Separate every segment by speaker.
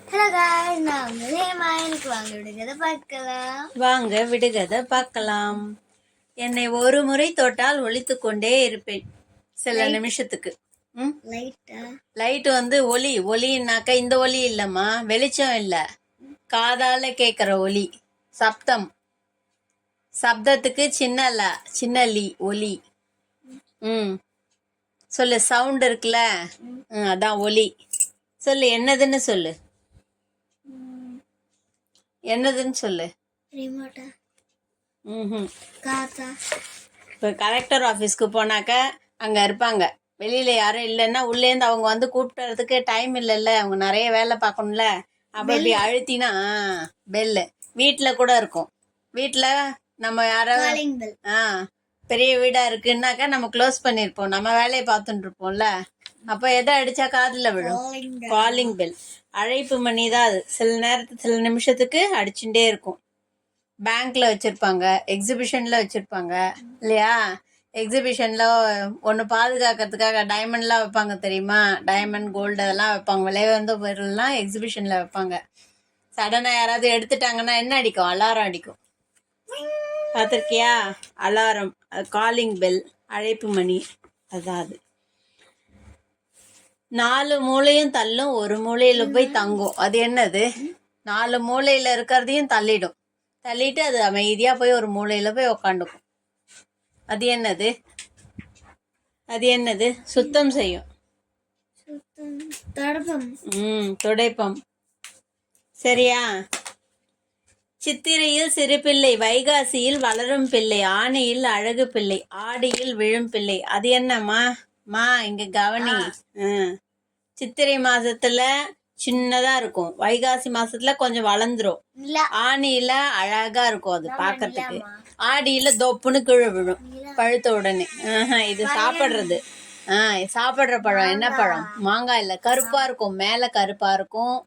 Speaker 1: Hello guys, நான் உங்கள் ஹேமா. எனக்கு வாங்க விடுகதை பார்க்கலாம்.
Speaker 2: வாங்க விடுகதை பார்க்கலாம். என்னை ஒரு முறை தொட்டால் ஒலித்து கொண்டே இருப்பேன் சில நிமிஷத்துக்கு. லைட் வந்து ஒலின்னாக்கா இந்த ஒலி இல்லம்மா, வெளிச்சம் இல்ல, காதால கேட்குற ஒலி, சப்தம். சப்தத்துக்கு சின்னலி ஒலி. சொல்லு, சவுண்ட் இருக்குல்ல, அதான் ஒலி. சொல்லு, என்னதுன்னு சொல்லு, என்னதுன்னு சொல்லு. இப்போ கலெக்டர் ஆஃபீஸ்க்கு போனாக்க அங்கே இருப்பாங்க. வெளியில் யாரும் இல்லைன்னா உள்ளேருந்து அவங்க வந்து கூப்பிட்டுறதுக்கு டைம் இல்லைல்ல, அவங்க நிறைய வேலை பார்க்கணும்ல. அப்படி அழுத்தினா பெல்லு. வீட்டில் கூட இருக்கும். வீட்டில் நம்ம யாராவது பெரிய வீடாக இருக்குன்னாக்கா நம்ம க்ளோஸ் பண்ணியிருப்போம், நம்ம வேலையை பார்த்துட்டு இருப்போம்ல. அப்போ எதை அடித்தா காதில் விழும்? காலிங் பெல், அழைப்பு மணி தான் அது. சில நிமிஷத்துக்கு அடிச்சுட்டே இருக்கும். பேங்க்ல வச்சிருப்பாங்க, எக்ஸிபிஷன்ல வச்சிருப்பாங்க இல்லையா? எக்ஸிபிஷன்ல ஒன்று பாதுகாக்கிறதுக்காக டைமண்ட்லாம் வைப்பாங்க தெரியுமா? டைமண்ட், கோல்டு அதெல்லாம் வைப்பாங்க. விலை வந்த பொருள்லாம் எக்ஸிபிஷன்ல வைப்பாங்க. சடனாக யாராவது எடுத்துட்டாங்கன்னா என்ன அடிக்கும்? அலாரம் அடிக்கும். பார்த்துருக்கியா? அலாரம், காலிங் பெல், அழைப்பு மணி, அதான் அது. 4 மூலையும் தள்ளும், ஒரு மூலையில போய் தங்கும். அது என்னது? 4 மூலையில இருக்கிறதையும் தள்ளிடும். தள்ளிட்டு அது அமைதியா போய் ஒரு மூலையில போய் உக்காந்துக்கும். அது என்னது? அது என்னது? சுத்தம் செய்யும். துடைப்பம். சரியா? சித்திரையில் சிறு பிள்ளை, வைகாசியில் வளரும் பிள்ளை, ஆணியில் அழகு பிள்ளை, ஆடியில் விழும் பிள்ளை. அது என்னம்மா? இங்க கவனி. சித்திரை மாசத்துல சின்னதா இருக்கும், வைகாசி மாசத்துல கொஞ்சம் வளர்ந்துரும், ஆணியில அழகா இருக்கும் அது பாக்கிறதுக்கு, ஆடியில தொப்புன்னு கீழே விழும் பழுத்த உடனே. இது சாப்பிடுறது. சாப்பிடுற பழம் என்ன பழம்? மாங்காய் இல்ல, கருப்பா இருக்கும், மேல கருப்பா இருக்கும்,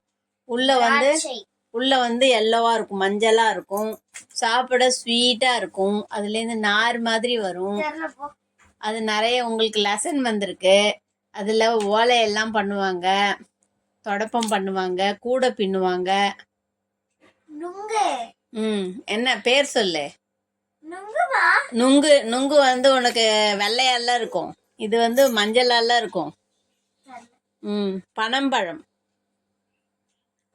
Speaker 2: உள்ள வந்து எல்லோவா இருக்கும், மஞ்சளா இருக்கும், சாப்பிட ஸ்வீட்டா இருக்கும், அதுல இருந்து நார் மாதிரி வரும். அது நிறைய உங்களுக்கு லெசன் வந்திருக்கு. அதுல ஓலையெல்லாம் பண்ணுவாங்க, தொடப்பம் பண்ணுவாங்க, கூடை பின்னுவாங்க. என்ன பேர் சொல்லு? நுங்கு வந்து உனக்கு வெள்ளையெல்லாம் இருக்கும், இது வந்து மஞ்சளாலாம் இருக்கும். பனம்பழம்.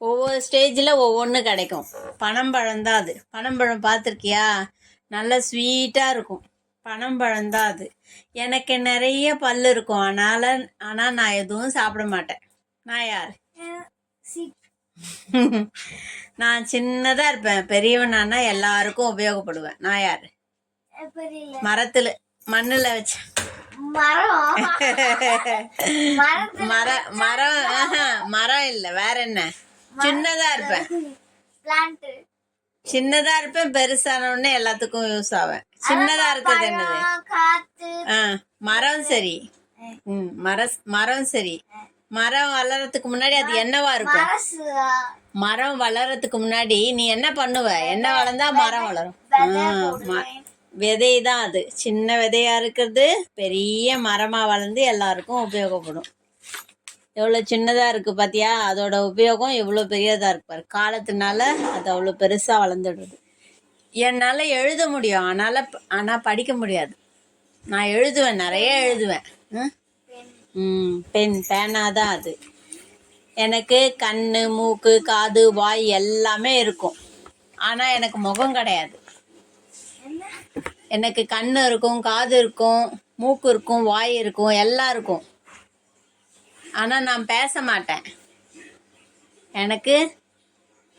Speaker 2: ஒவ்வொரு ஸ்டேஜ்ல ஒவ்வொன்று கிடைக்கும். பனம்பழம் தான் அது. பனம்பழம் பார்த்துருக்கியா? நல்லா ஸ்வீட்டா இருக்கும். பனம்பழம் தான் அது. எனக்கு நிறைய பல்லு இருக்கும், ஆனா நான் எதுவும் சாப்பிட மாட்டேன். நான் யார்? நான் சின்னதா இருப்பேன், பெரியவனானா எல்லாருக்கும் உபயோகப்படுவேன். நான் யாரு? மரத்துல, மண்ணுல வச்ச மரம் இல்ல, வேற என்ன? சின்னதா இருப்பேன், பெருசான உடனே எல்லாத்துக்கும் யூஸ் ஆவேன். சின்னதா இருக்கிறது என்னது? மரம். சரி. மரம் சரி. மரம் வளர்றதுக்கு முன்னாடி அது என்னவா இருக்கும்? மரம் வளர்றதுக்கு முன்னாடி நீ என்ன பண்ணுவ? என்ன வளர்ந்தா மரம் வளரும்? விதைதான் அது. சின்ன விதையா இருக்கிறது பெரிய மரமா வளர்ந்து எல்லாருக்கும் உபயோகப்படும். எவ்வளவு சின்னதா இருக்கு பாத்தியா? அதோட உபயோகம் எவ்வளவு பெரியதா இருப்பாரு. காலத்தினால அது அவ்வளவு பெருசா வளர்ந்துடுது. என்னால எழுத முடியும், ஆனா படிக்க முடியாது. நான் எழுதுவேன், நிறைய எழுதுவேன். பேனாதான் அது. எனக்கு கண்ணு, மூக்கு, காது, வாய் எல்லாமே இருக்கும், ஆனா எனக்கு முகம் கிடையாது. எனக்கு கண்ணு இருக்கும், காது இருக்கும், மூக்கு இருக்கும், வாய் இருக்கும், எல்லாம் இருக்கும், ஆனா நான் பேச மாட்டேன். எனக்கு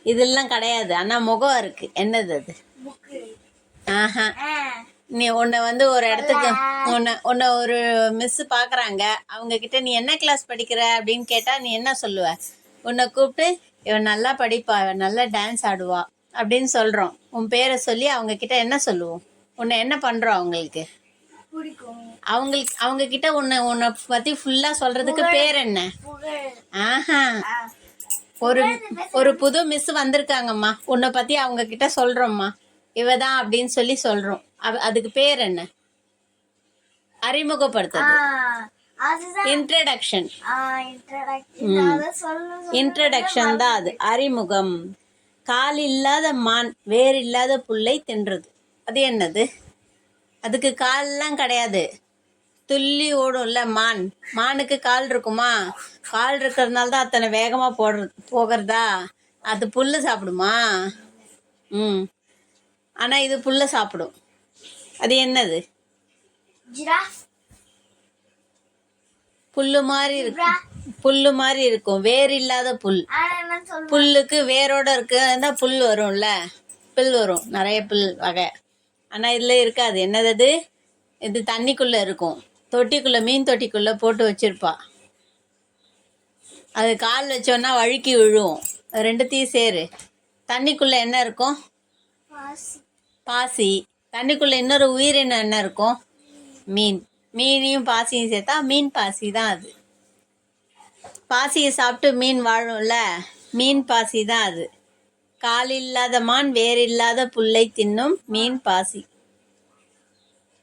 Speaker 2: இதெல்லாம் கிடையாது, ஆனா முகம் இருக்கு. என்னது அது? நீ உன்னை வந்து ஒரு இடத்துக்கு உன்னை ஒரு மிஸ் பாக்குறாங்க, அவங்க கிட்ட நீ என்ன கிளாஸ் படிக்கிற அப்படின்னு கேட்டா நீ என்ன சொல்லுவ? உன்னை கூப்பிட்டு இவன் நல்லா படிப்பா, இவன் நல்லா டான்ஸ் ஆடுவா அப்படின்னு சொல்றோம். உன் பேரை சொல்லி அவங்க கிட்ட என்ன சொல்லுவோம்? உன்னை என்ன பண்றோம்? அவங்க கிட்ட உன்னை பத்தி ஃபுல்லா சொல்றதுக்கு பேர் என்ன? ஒரு புது மிஸ் வந்திருக்காங்கம்மா, உன்னை பத்தி அவங்க கிட்ட சொல்றோம்மா, இவதான் அப்படின்னு சொல்லி சொல்றோம். அதுக்கு பேர் என்ன? அறிமுகப்படுத்துறது.
Speaker 1: அதுதான்
Speaker 2: இன்ட்ரடக்ஷன்.
Speaker 1: சொல்லணும்.
Speaker 2: இன்ட்ரடக்ஷன் தான் அது, அறிமுகம். கால் இல்லாத மான் வேர் இல்லாத புல்லை தின்றது. அது என்னது? அதுக்கு கால்லாம் கிடையாது, துள்ளி ஓடும்ல மான். மானுக்கு கால் இருக்குமா? கால் இருக்கிறதுனால தான் அத்தனை வேகமாக போகிறதா? அது புல்லு சாப்பிடுமா? ஆனால் இது புல்லை சாப்பிடும். அது என்னது?
Speaker 1: ஜிராஃப்.
Speaker 2: புல்லு மாதிரி இருக்கும், வேர் இல்லாத புல். புல்லுக்கு வேரோட இருக்குன்னா புல் வரும்ல, புல் வரும், நிறைய புல் வகை. ஆனால் இதில் இருக்காது. என்னது அது? இது தண்ணிக்குள்ளே இருக்கும், தொட்டிக்குள்ளே, மீன் தொட்டிக்குள்ளே போட்டு வச்சிருப்பா. அது கால் வச்சோன்னா வழுக்கி விழுவும். ரெண்டுத்தையும் சேரு. தண்ணிக்குள்ளே என்ன இருக்கும்? பாசி. தண்ணிக்குள்ளே இன்னொரு உயிரினம் என்ன இருக்கும்? மீன். மீனையும் பாசியும் சேர்த்தா மீன் பாசி தான் அது. பாசியை சாப்பிட்டு மீன் வாழும்ல, மீன் பாசி தான் அது. கால் இல்லாத மான் வேர் இல்லாத புல்லை தின்னும் மீன் பாசி.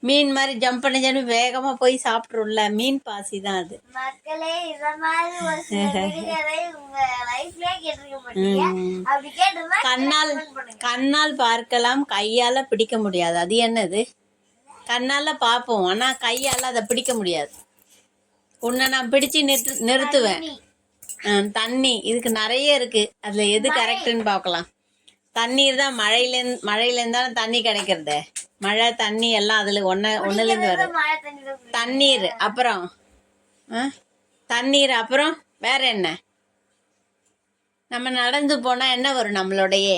Speaker 2: மீன் மாதிரி ஜம்ப் பண்ணி வேகமாக போய் சாப்பிட்ரும்ல, மீன் பாசி தான் அது.
Speaker 1: மக்களே, இத மாதிரி ஒரு சில விடுகதை உங்க லைஃப்ல கேட்டிருக்க மாட்டீங்க. அப்படி கேட்டா
Speaker 2: கண்ணால் பார்க்கலாம், கையால பிடிக்க முடியாது. அது என்னது? கண்ணால பார்ப்போம், ஆனா கையால அதை பிடிக்க முடியாது. உன்னை நான் பிடிச்சு நிறுத்துவேன். தண்ணி. இதுக்கு நிறைய இருக்கு, அதுல எது கரெக்டுன்னு பார்க்கலாம். தண்ணீர் தான். மழையிலேருந்து தானே தண்ணி கிடைக்கிறது. மழை தண்ணி எல்லாம் அதுல ஒன்னுலேருந்து வருது. தண்ணீர். அப்புறம் தண்ணீர். அப்புறம் வேற என்ன? நம்ம நடந்து போனா என்ன வரும் நம்மளோடைய?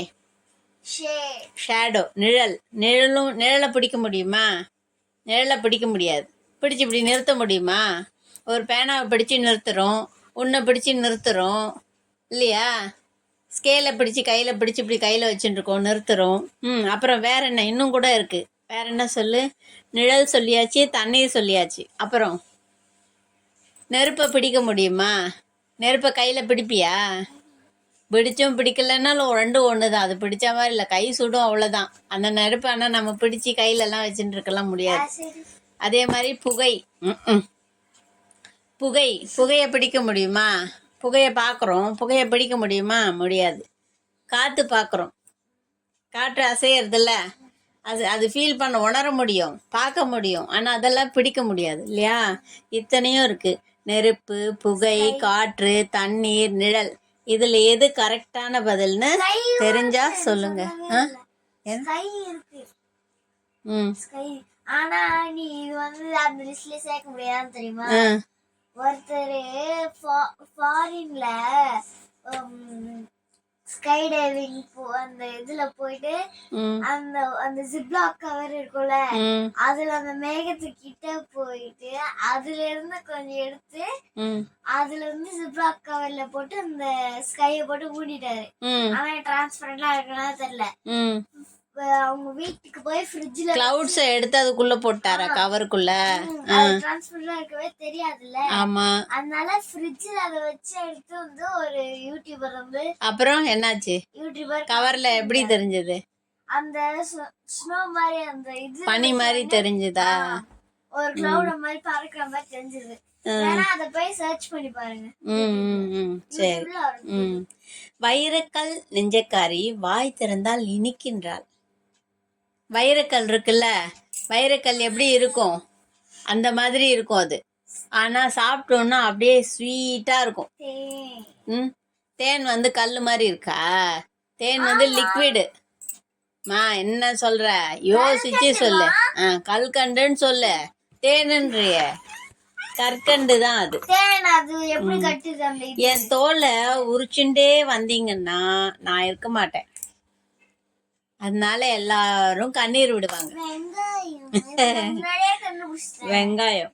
Speaker 2: ஷேடோ, நிழல். நிழலை பிடிக்க முடியுமா? நிழலை பிடிக்க முடியாது. பிடிச்சி இப்படி நிறுத்த முடியுமா? ஒரு பேனாவை பிடிச்சி நிறுத்துறோம், உன்னை பிடிச்சி நிறுத்துறோம் இல்லையா? ஸ்கேலை பிடிச்சி கையில் பிடிச்சி இப்படி கையில் வச்சுட்டுருக்கோம், நிறுத்துறோம். அப்புறம் வேற என்ன? இன்னும் கூட இருக்கு. வேற என்ன சொல்லு? நிழல் சொல்லியாச்சு, தண்ணீர் சொல்லியாச்சு. அப்புறம் நெருப்பை பிடிக்க முடியுமா? நெருப்பை கையில் பிடிப்பியா? பிடிச்சும் பிடிக்கலன்னாலும் ரெண்டும் ஒன்று தான். அது பிடிச்ச மாதிரி இல்லை, கை சுடும், அவ்வளோதான். அந்த நெருப்பை ஆனால் நம்ம பிடிச்சி கையிலலாம் வச்சுட்டு இருக்கலாம் முடியாது. அதே மாதிரி புகையை பிடிக்க முடியுமா? புகையை பார்க்குறோம், புகையை பிடிக்க முடியுமா? முடியாது. காற்று பார்க்குறோம், காற்று அசையறதில்ல, அது ஃபீல் பண்ண, உணர முடியும், பார்க்க முடியும். ஆனால் அதெல்லாம் பிடிக்க முடியாது இல்லையா? இத்தனையும் இருக்குது. நெருப்பு, புகை, காற்று, தண்ணீர், நிழல். இதில் எது கரெக்டான பதில்னு தெரிஞ்சா சொல்லுங்க.
Speaker 1: ஆனா நீ இது வந்து அந்த லிஸ்ட்ல சேர்க்க முடியாதுன்னு தெரியுமா? ஒருத்தர் ஃபாரின்ல ஸ்கை டைவிங் அந்த இதுல போயிட்டு அந்த ஜிப்லாக் கவர் இருக்கும்ல, அதுல அந்த மேகத்துக்கிட்ட போயிட்டு அதுல இருந்து கொஞ்சம் எடுத்து அதுல இருந்து ஜிப்லாக் கவர்ல போட்டு அந்த ஸ்கைய போட்டு மூடிட்டாரு. ஆனா டிரான்ஸ்பரண்டா இருக்கனா தெரியல. அவங்க வீட்டுக்கு போய் ஃப்ரிட்ஜ்ல
Speaker 2: கிளவுட்ஸ் எடுத்து அதுக்குள்ள போட்டாரா கவருக்குள்ள?
Speaker 1: டிரான்ஸ்பரண்டா இருக்கவே தெரியாதுல்ல.
Speaker 2: ஆமா.
Speaker 1: அதனால ஃப்ரிட்ஜ்ல அத வச்சு எடுத்து வந்து ஒரு யூடியூபர் வந்து.
Speaker 2: அப்புறம் என்னாச்சு?
Speaker 1: யூடியூபர்
Speaker 2: கவர்ல எப்படி தெரிஞ்சது?
Speaker 1: அந்த ஸ்னோ மாதிரி, அந்த இது
Speaker 2: பனி மாதிரி தெரிஞ்சதா?
Speaker 1: ஒரு கிளவுட் மாதிரி பறக்கிற மாதிரி தெரிஞ்சது. அத போய் சர்ச் பண்ணி பாருங்க.
Speaker 2: சரி. வைரக்கல் நெஞ்சக்காரி வாய் திறந்தால் இனிக்கின்றாள். வைரக்கல் இருக்குல்ல, வைரக்கல் எப்படி இருக்கும்? அந்த மாதிரி இருக்கும் அது. ஆனா சாப்பிட்டோம்னா அப்படியே ஸ்வீட்டா இருக்கும். தேன் வந்து கல் மாதிரி இருக்கா? தேன் வந்து லிக்விடு. என்ன சொல்ற? யோசிச்சு சொல்லு. கல்கண்டுன்னு சொல்லு. தேனுன்றிய கற்கண்டு தான் அது. என் தோலை உரிச்சுட்டே வந்தீங்கன்னா நான் இருக்க மாட்டேன். அதனால எல்லாரும் கண்ணீர் விடுவாங்க. வெங்காயம்.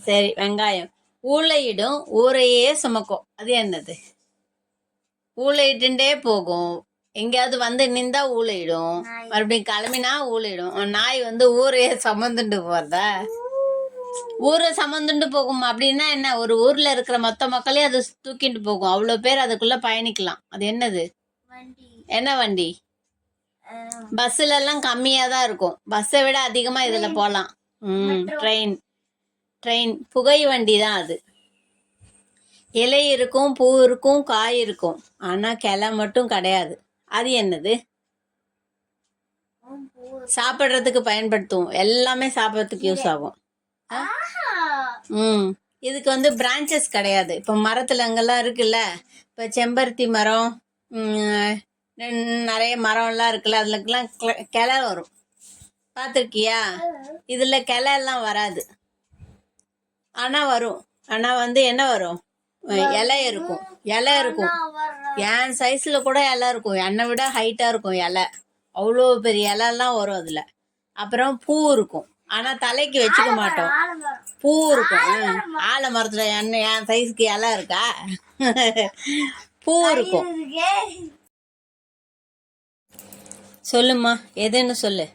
Speaker 2: சரி, வெங்காயம். ஊளையிடும், ஊரையே சுமக்கும். அது என்னது? ஊளையிட்டுண்டே போகும், எங்கேயாவது வந்து நின்றா ஊளையிடும், மறுபடியும் கிளம்பினா ஊளையிடும். நாய் வந்து ஊரையே சுமந்துட்டு போறதா? ஊரை சுமந்துட்டு போகும் அப்படின்னா என்ன? ஒரு ஊர்ல இருக்கிற மொத்த மக்களையும் அது தூக்கிட்டு போகும். அவ்வளோ பேர் அதுக்குள்ள பயணிக்கலாம். அது என்னது? என்ன வண்டி? பஸ்ல எல்லாம் கம்மியா தான் இருக்கும், பஸ்ஸை விட அதிகமா இதுல போலாம். ட்ரெயின். ட்ரெயின், புகை வண்டி தான் அது. இலை இருக்கும், பூ இருக்கும், காய் இருக்கும், ஆனா கிளை மட்டும் கிடையாது. அது என்னது? சாப்பிட்றதுக்கு பயன்படுத்துவோம், எல்லாமே சாப்பிட்றதுக்கு யூஸ் ஆகும். இதுக்கு வந்து பிரான்ச்சஸ் கிடையாது. இப்போ மரத்துல அங்கெல்லாம் இருக்குல்ல, இப்போ செம்பருத்தி மரம், நிறைய மரம்லாம் இருக்குல்ல, அதுலக்கெல்லாம் கிளை வரும், பார்த்துருக்கியா? இதுல கிளை எல்லாம் வராது, ஆனா வரும். ஆனா வந்து என்ன வரும்? இலை இருக்கும், இலை இருக்கும். என் சைஸ்ல கூட இலை இருக்கும், என்னை விட ஹைட்டா இருக்கும் இலை. அவ்வளோ பெரிய இலைலாம் வரும் அதுல. அப்புறம் பூ இருக்கும், ஆனா தலைக்கு வச்சுக்க மாட்டோம். பூ இருக்கும். ஆலமரத்துல என் சைஸ்க்கு இலை இருக்கா? பூ இருக்கும். சொல்லுமா, எதுன்னு சொல்லு.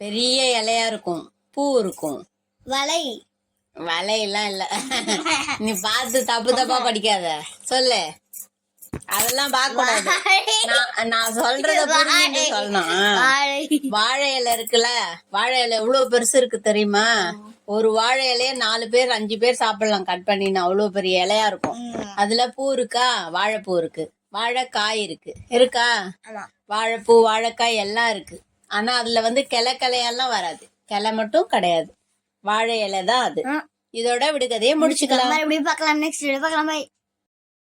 Speaker 2: பெரிய இலையா இருக்கும், பூ இருக்கும். வலையெல்லாம் இல்ல. நீ பார்த்து தப்பு தப்பா படிக்காத, சொல்லு. அதெல்லாம் பார்க்க கூடாது. நான் சொல்றத புரிஞ்சு சொல்லணும். வாழை இலை இருக்குல்ல, வாழை இலை எவ்வளவு பெருசு இருக்கு தெரியுமா? ஒரு வாழை இலைய 4 பேர் 5 பேர் சாப்பிடலாம் கட் பண்ணினா, அவ்வளவு பெரிய இலையா இருக்கும். அதுல பூ இருக்கா? வாழைப்பூ இருக்கு. வாழைக்காய் இருக்கா? வாழைப்பூ, வாழைக்காய் எல்லாம் இருக்கு. ஆனா அதுல வந்து கிளையெல்லாம் வராது, கிளை மட்டும் கிடையாது. வாழை இலை தான் அது. இதோட விடுகதையை முடிச்சுக்கலாம்.